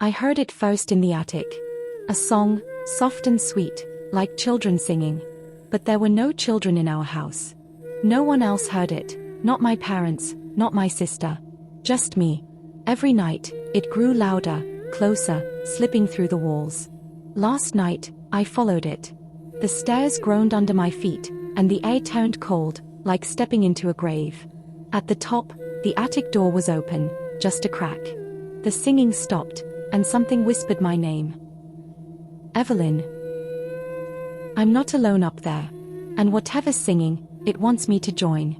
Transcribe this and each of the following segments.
I heard it first in the attic. A song, soft and sweet, like children singing. But there were no children in our house. No one else heard it, not my parents, not my sister. Just me. Every night, it grew louder, closer, slipping through the walls. Last night, I followed it. The stairs groaned under my feet, and the air turned cold, like stepping into a grave. At the top, the attic door was open, just a crack. The singing stopped, and something whispered my name. Evelyn. I'm not alone up there. And whatever's singing, it wants me to join.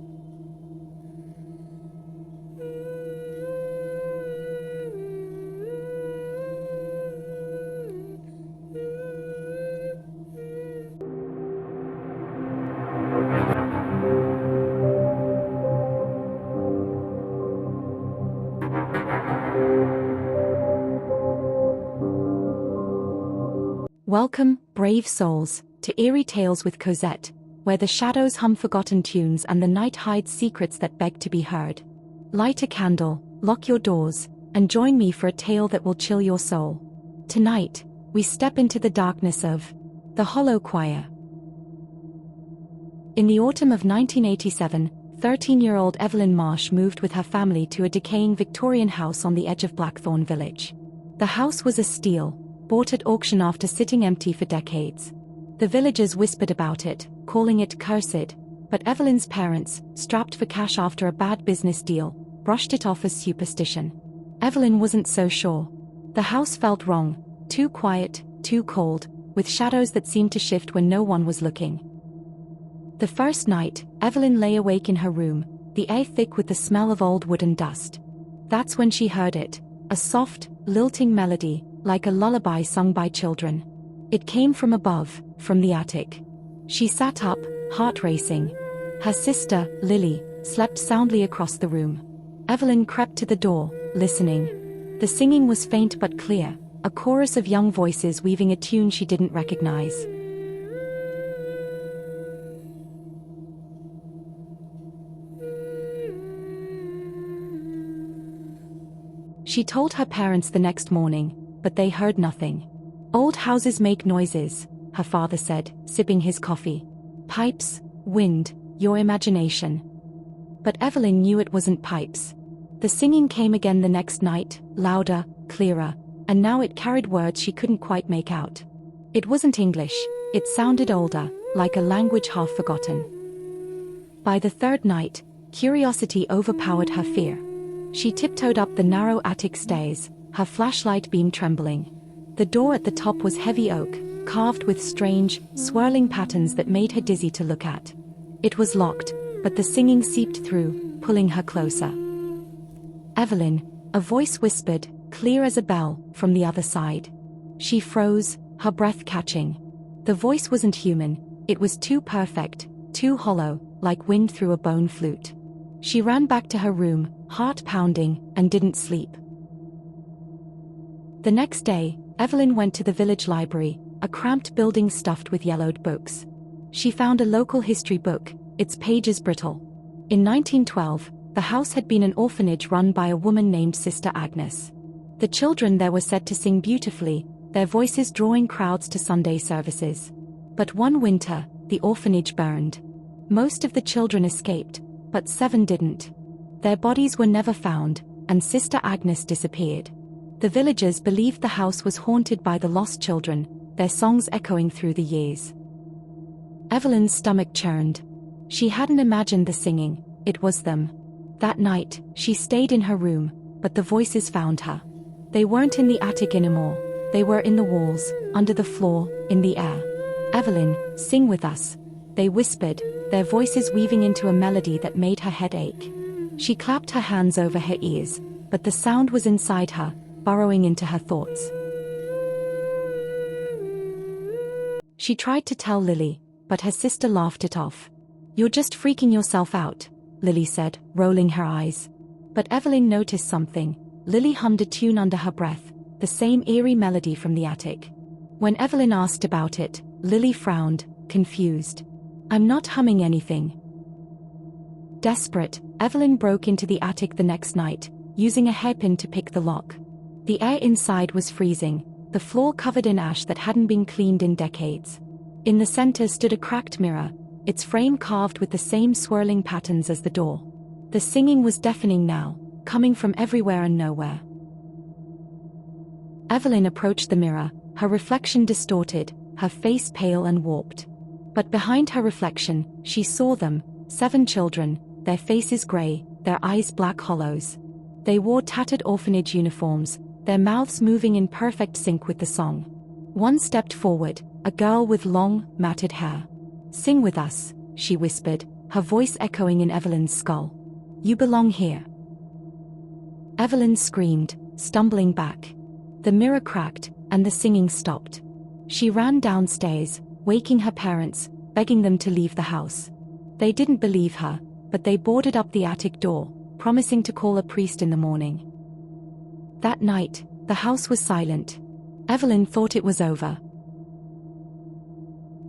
Welcome, brave souls, to Eerie Tales with Cosette, where the shadows hum forgotten tunes and the night hides secrets that beg to be heard. Light a candle, lock your doors, and join me for a tale that will chill your soul. Tonight, we step into the darkness of the Hollow Choir. In the autumn of 1987, 13-year-old Evelyn Marsh moved with her family to a decaying Victorian house on the edge of Blackthorn Village. The house was a steal, bought at auction after sitting empty for decades. The villagers whispered about it, calling it cursed, but Evelyn's parents, strapped for cash after a bad business deal, brushed it off as superstition. Evelyn wasn't so sure. The house felt wrong, too quiet, too cold, with shadows that seemed to shift when no one was looking. The first night, Evelyn lay awake in her room, the air thick with the smell of old wood and dust. That's when she heard it, a soft, lilting melody, like a lullaby sung by children. It came from above, from the attic. She sat up, heart racing. Her sister, Lily, slept soundly across the room. Evelyn crept to the door, listening. The singing was faint but clear, a chorus of young voices weaving a tune she didn't recognize. She told her parents the next morning, but they heard nothing. Old houses make noises, her father said, sipping his coffee. Pipes, wind, your imagination. But Evelyn knew it wasn't pipes. The singing came again the next night, louder, clearer, and now it carried words she couldn't quite make out. It wasn't English, it sounded older, like a language half forgotten. By the third night, curiosity overpowered her fear. She tiptoed up the narrow attic stairs, her flashlight beam trembling. The door at the top was heavy oak, carved with strange, swirling patterns that made her dizzy to look at. It was locked, but the singing seeped through, pulling her closer. Evelyn, a voice whispered, clear as a bell, from the other side. She froze, her breath catching. The voice wasn't human, it was too perfect, too hollow, like wind through a bone flute. She ran back to her room, heart pounding, and didn't sleep. The next day, Evelyn went to the village library, a cramped building stuffed with yellowed books. She found a local history book, its pages brittle. In 1912, the house had been an orphanage run by a woman named Sister Agnes. The children there were said to sing beautifully, their voices drawing crowds to Sunday services. But one winter, the orphanage burned. Most of the children escaped, but 7 didn't. Their bodies were never found, and Sister Agnes disappeared. The villagers believed the house was haunted by the lost children, their songs echoing through the years. Evelyn's stomach churned. She hadn't imagined the singing, it was them. That night, she stayed in her room, but the voices found her. They weren't in the attic anymore, they were in the walls, under the floor, in the air. Evelyn, sing with us. They whispered, their voices weaving into a melody that made her head ache. She clapped her hands over her ears, but the sound was inside her, burrowing into her thoughts. She tried to tell Lily, but her sister laughed it off. You're just freaking yourself out, Lily said, rolling her eyes. But Evelyn noticed something. Lily hummed a tune under her breath, the same eerie melody from the attic. When Evelyn asked about it, Lily frowned, confused. I'm not humming anything. Desperate, Evelyn broke into the attic the next night, using a hairpin to pick the lock. The air inside was freezing, the floor covered in ash that hadn't been cleaned in decades. In the center stood a cracked mirror, its frame carved with the same swirling patterns as the door. The singing was deafening now, coming from everywhere and nowhere. Evelyn approached the mirror, her reflection distorted, her face pale and warped. But behind her reflection, she saw them, 7 children, their faces gray, their eyes black hollows. They wore tattered orphanage uniforms, their mouths moving in perfect sync with the song. One stepped forward, a girl with long, matted hair. "Sing with us," she whispered, her voice echoing in Evelyn's skull. "You belong here." Evelyn screamed, stumbling back. The mirror cracked, and the singing stopped. She ran downstairs, waking her parents, begging them to leave the house. They didn't believe her, but they boarded up the attic door, promising to call a priest in the morning. That night, the house was silent. Evelyn thought it was over.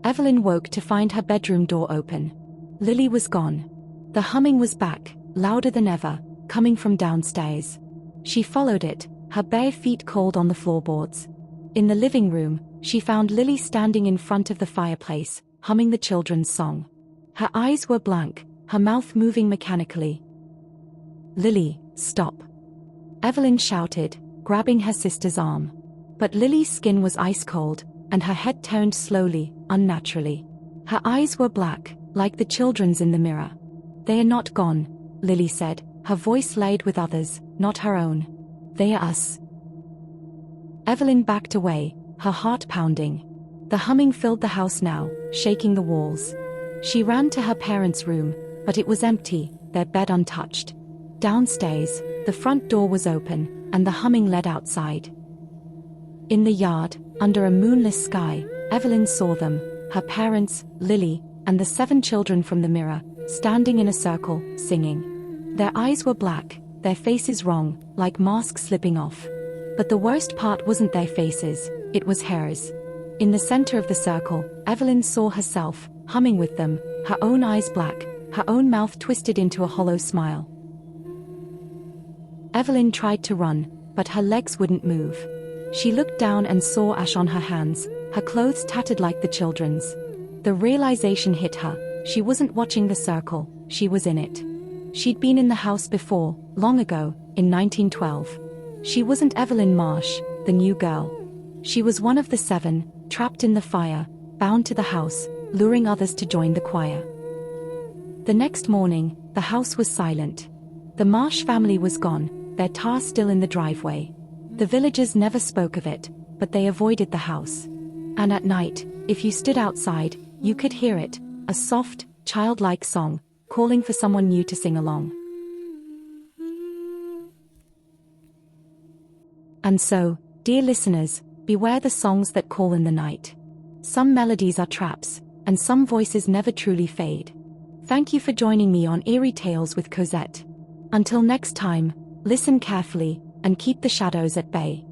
Evelyn woke to find her bedroom door open. Lily was gone. The humming was back, louder than ever, coming from downstairs. She followed it, her bare feet cold on the floorboards. In the living room, she found Lily standing in front of the fireplace, humming the children's song. Her eyes were blank, her mouth moving mechanically. "Lily, stop!" Evelyn shouted, grabbing her sister's arm. But Lily's skin was ice cold, and her head turned slowly, unnaturally. Her eyes were black, like the children's in the mirror. "They are not gone," Lily said, her voice laid with others, not her own. "They are us." Evelyn backed away, her heart pounding. The humming filled the house now, shaking the walls. She ran to her parents' room, but it was empty, their bed untouched. Downstairs, the front door was open, and the humming led outside. In the yard, under a moonless sky, Evelyn saw them, her parents, Lily, and the 7 children from the mirror, standing in a circle, singing. Their eyes were black, their faces wrong, like masks slipping off. But the worst part wasn't their faces, it was hers. In the center of the circle, Evelyn saw herself, humming with them, her own eyes black, her own mouth twisted into a hollow smile. Evelyn tried to run, but her legs wouldn't move. She looked down and saw ash on her hands, her clothes tattered like the children's. The realization hit her, she wasn't watching the circle, she was in it. She'd been in the house before, long ago, in 1912. She wasn't Evelyn Marsh, the new girl. She was one of the 7, trapped in the fire, bound to the house, luring others to join the choir. The next morning, the house was silent. The Marsh family was gone, their tar still in the driveway. The villagers never spoke of it, but they avoided the house. And at night, if you stood outside, you could hear it, a soft, childlike song, calling for someone new to sing along. And so, dear listeners, beware the songs that call in the night. Some melodies are traps, and some voices never truly fade. Thank you for joining me on Eerie Tales with Cosette. Until next time, listen carefully, and keep the shadows at bay.